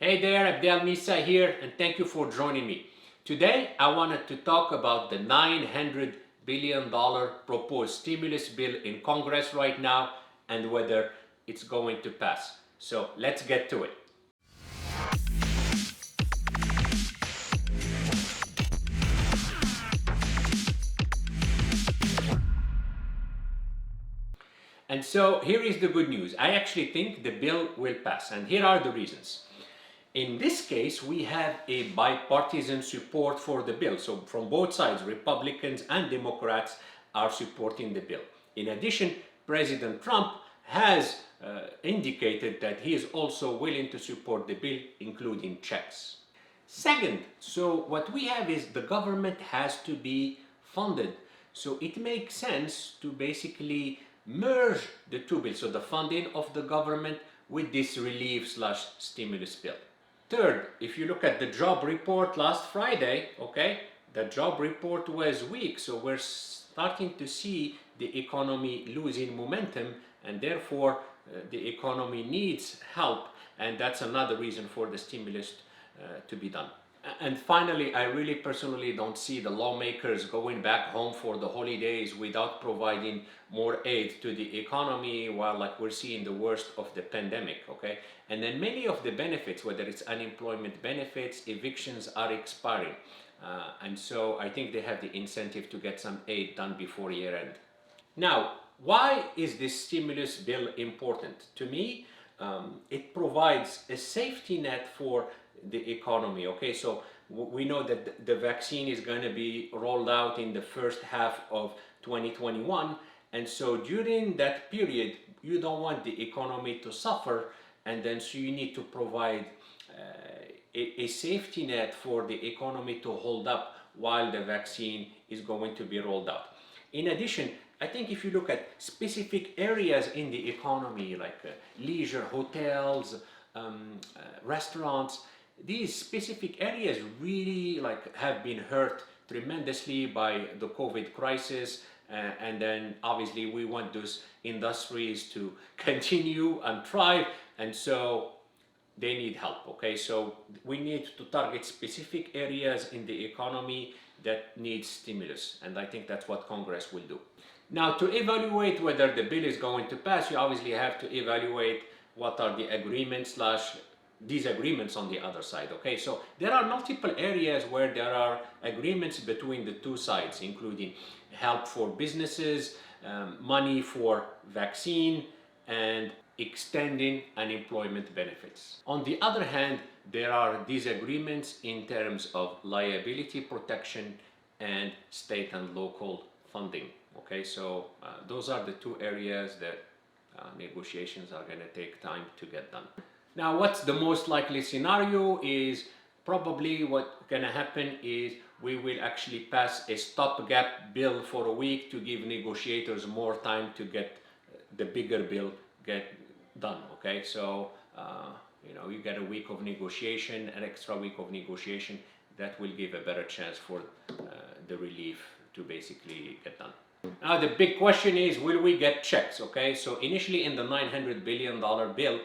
Hey there, Abdel Misa here, and thank you for joining me. Today, I wanted to talk about the $900 billion proposed stimulus bill in Congress right now and whether it's going to pass. So let's get to it. And so here is the good news. I actually think the bill will pass, and here are the reasons. In this case, we have a bipartisan support for the bill. So from both sides, Republicans and Democrats are supporting the bill. In addition, President Trump has indicated that he is also willing to support the bill, including checks. Second, so what we have is the government has to be funded. So it makes sense to basically merge the two bills, so the funding of the government with this relief slash stimulus bill. Third, if you look at the job report last Friday, okay, the job report was weak, so we're starting to see the economy losing momentum, and therefore the economy needs help, and that's another reason for the stimulus to be done. And finally, I really personally don't see the lawmakers going back home for the holidays without providing more aid to the economy while like we're seeing the worst of the pandemic, okay? And then many of the benefits, whether it's unemployment benefits, evictions are expiring. And so I think they have the incentive to get some aid done before year end. Now, why is this stimulus bill important? To me, it provides a safety net for the economy. Okay, so we know that the vaccine is going to be rolled out in the first half of 2021, and so during that period you don't want the economy to suffer, and then so you need to provide a safety net for the economy to hold up while the vaccine is going to be rolled out. In addition, I think if you look at specific areas in the economy like leisure, hotels, restaurants, these specific areas really have been hurt tremendously by the COVID crisis, and then obviously we want those industries to continue and thrive, and so they need help. Okay, so we need to target specific areas in the economy that need stimulus, and I think that's what Congress will do. Now, to evaluate whether the bill is going to pass, you obviously have to evaluate what are the agreements slash disagreements on the other side. Okay, so there are multiple areas where there are agreements between the two sides, including help for businesses, money for vaccine, and extending unemployment benefits. On the other hand, there are disagreements in terms of liability protection and state and local funding. Okay, so those are the two areas that negotiations are going to take time to get done. Now, what's the most likely scenario is probably what's going to happen is we will actually pass a stopgap bill for a week to give negotiators more time to get the bigger bill get done. Okay, so you get a week of negotiation, an extra week of negotiation that will give a better chance for the relief to basically get done. Now the big question is, will we get checks? Okay, so initially in the $900 billion bill,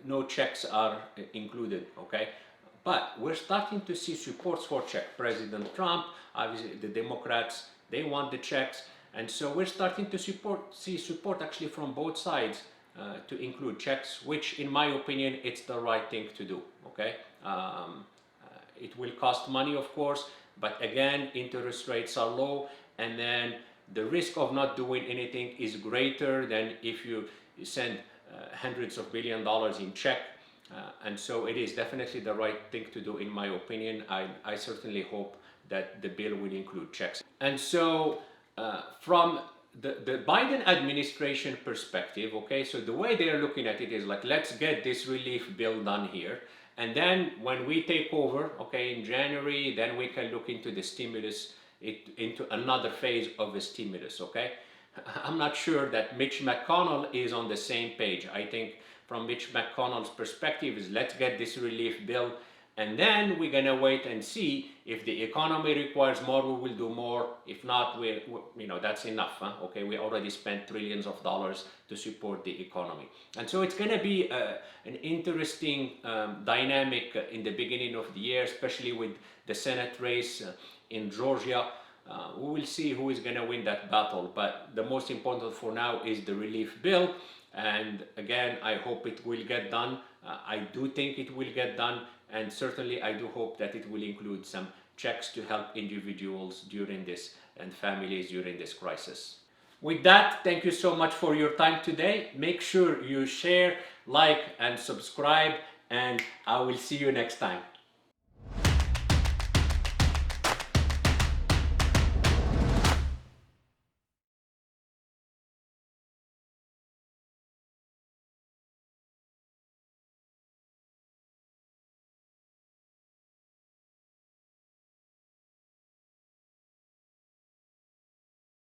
no checks are included, okay? But we're starting to see supports for check. President Trump, obviously the Democrats, they want the checks. And so we're starting to see support actually from both sides to include checks, which in my opinion, it's the right thing to do, okay? It will cost money, of course, but again, interest rates are low, and then the risk of not doing anything is greater than if you send hundreds of billion dollars in check, and so it is definitely the right thing to do in my opinion. I certainly hope that the bill will include checks. And so from the Biden administration perspective, okay, so the way they are looking at it is like, let's get this relief bill done here, and then when we take over, okay, in January, then we can look into the stimulus, into another phase of the stimulus, okay? I'm not sure that Mitch McConnell is on the same page. I think from Mitch McConnell's perspective is let's get this relief bill And then we're gonna wait and see if the economy requires more, we will do more. If not, that's enough. Huh? Okay, we already spent trillions of dollars to support the economy. And so it's gonna be an interesting dynamic in the beginning of the year, especially with the Senate race in Georgia. We will see who is gonna win that battle. But the most important for now is the relief bill. And again, I hope it will get done. I do think it will get done, and certainly I do hope that it will include some checks to help individuals during this and families during this crisis. With that, thank you so much for your time today. Make sure you share, like, and subscribe, and I will see you next time.